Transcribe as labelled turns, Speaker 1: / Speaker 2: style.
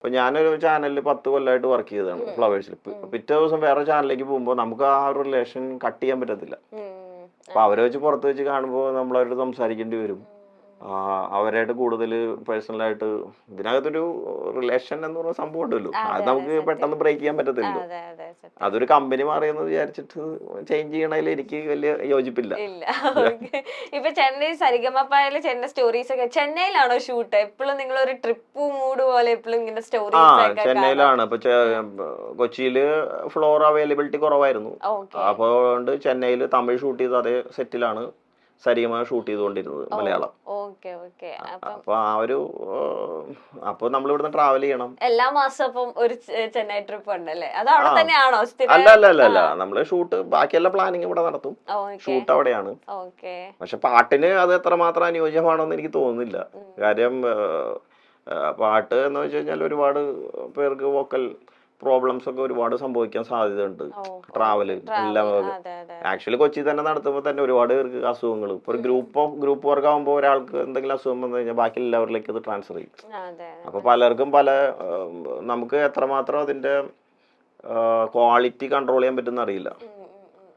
Speaker 1: ഇപ്പൊ ഞാനൊരു ചാനലിൽ 10 കൊല്ലമായിട്ട് വർക്ക് ചെയ്തതാണ് ഫ്ലവേഴ്സിൽ. പിറ്റേ ദിവസം വേറെ ചാനലിലേക്ക് പോകുമ്പോൾ നമുക്ക് ആ ഒരു റിലേഷൻ കട്ട് ചെയ്യാൻ പറ്റത്തില്ല. അപ്പൊ അവരെ വെച്ച് പുറത്ത് വെച്ച് കാണുമ്പോൾ നമ്മളവരോട് സംസാരിക്കേണ്ടി വരും. അവരായിട്ട് കൂടുതൽ പേഴ്സണലായിട്ട് ഇതിനകത്തൊരു റിലേഷൻ എന്ന് പറയുന്ന സംഭവം ഉണ്ടല്ലോ, അത് നമുക്ക് പെട്ടെന്ന് ബ്രേക്ക് ചെയ്യാൻ പറ്റത്തില്ലല്ലോ. അതൊരു കമ്പനി മാറിയെന്ന് വിചാരിച്ചിട്ട് ചേഞ്ച് ചെയ്യണതിൽ എനിക്ക് വലിയ യോജിപ്പില്ല.
Speaker 2: ഇപ്പൊ ചെന്നൈ സരിഗമപ്പയില് ചെന്നൈ സ്റ്റോറീസ് ഒക്കെ ചെന്നൈയിലാണോ ഷൂട്ട്? എപ്പോഴും നിങ്ങൾ ഒരു ട്രിപ്പ് മൂഡ് പോലെ എപ്പോഴും ഇങ്ങനെ സ്റ്റോറീസ്?
Speaker 1: ചെന്നൈയിലാണ്. ഇപ്പൊ കൊച്ചിയില് ഫ്ലോർ അവൈലബിലിറ്റി കുറവായിരുന്നു. അപ്പോൾ ചെന്നൈയിൽ തമിഴ് ഷൂട്ട് ചെയ്ത് അതേ സെറ്റിലാണ് സരിഗമ ഷൂട്ട് ചെയ്തുകൊണ്ടിരുന്നത് മലയാളം. അപ്പൊ ആ ഒരു അപ്പൊ നമ്മളിവിടുന്ന് ട്രാവൽ ചെയ്യണം
Speaker 2: എല്ലാ മാസവും ഒരു ചെന്നൈ ട്രിപ്പ് ഉണ്ടല്ലേ? അത് അവിടെ തന്നെയാണോ?
Speaker 1: അല്ല നമ്മള് ഷൂട്ട് ബാക്കിയെല്ലാം പ്ലാനിങ് ഇവിടെ നടത്തും, ഷൂട്ട് അവിടെയാണ്. പക്ഷെ പാട്ടിന് അത് എത്രമാത്രം അനുയോജ്യമാണെന്ന് എനിക്ക് തോന്നുന്നില്ല. കാര്യം പാട്ട് എന്ന് വെച്ച് കഴിഞ്ഞാൽ ഒരുപാട് പേർക്ക് വോക്കൽ പ്രോബ്ലംസ് ഒക്കെ ഒരുപാട് സംഭവിക്കാൻ സാധ്യതയുണ്ട്. ട്രാവല് എല്ലാം ആക്ച്വലി കൊച്ചി തന്നെ നടത്തുമ്പോൾ തന്നെ ഒരുപാട് പേർക്ക് അസുഖങ്ങൾ. ഇപ്പൊ ഒരു ഗ്രൂപ്പ് വർക്ക് ആകുമ്പോൾ ഒരാൾക്ക് എന്തെങ്കിലും അസുഖം വന്നു കഴിഞ്ഞാൽ ബാക്കി എല്ലാവരിലേക്ക് അത് ട്രാൻസ്ഫർ ചെയ്യും. അപ്പൊ പലർക്കും നമുക്ക് എത്രമാത്രം അതിന്റെ ക്വാളിറ്റി കൺട്രോൾ ചെയ്യാൻ പറ്റുന്ന അറിയില്ല.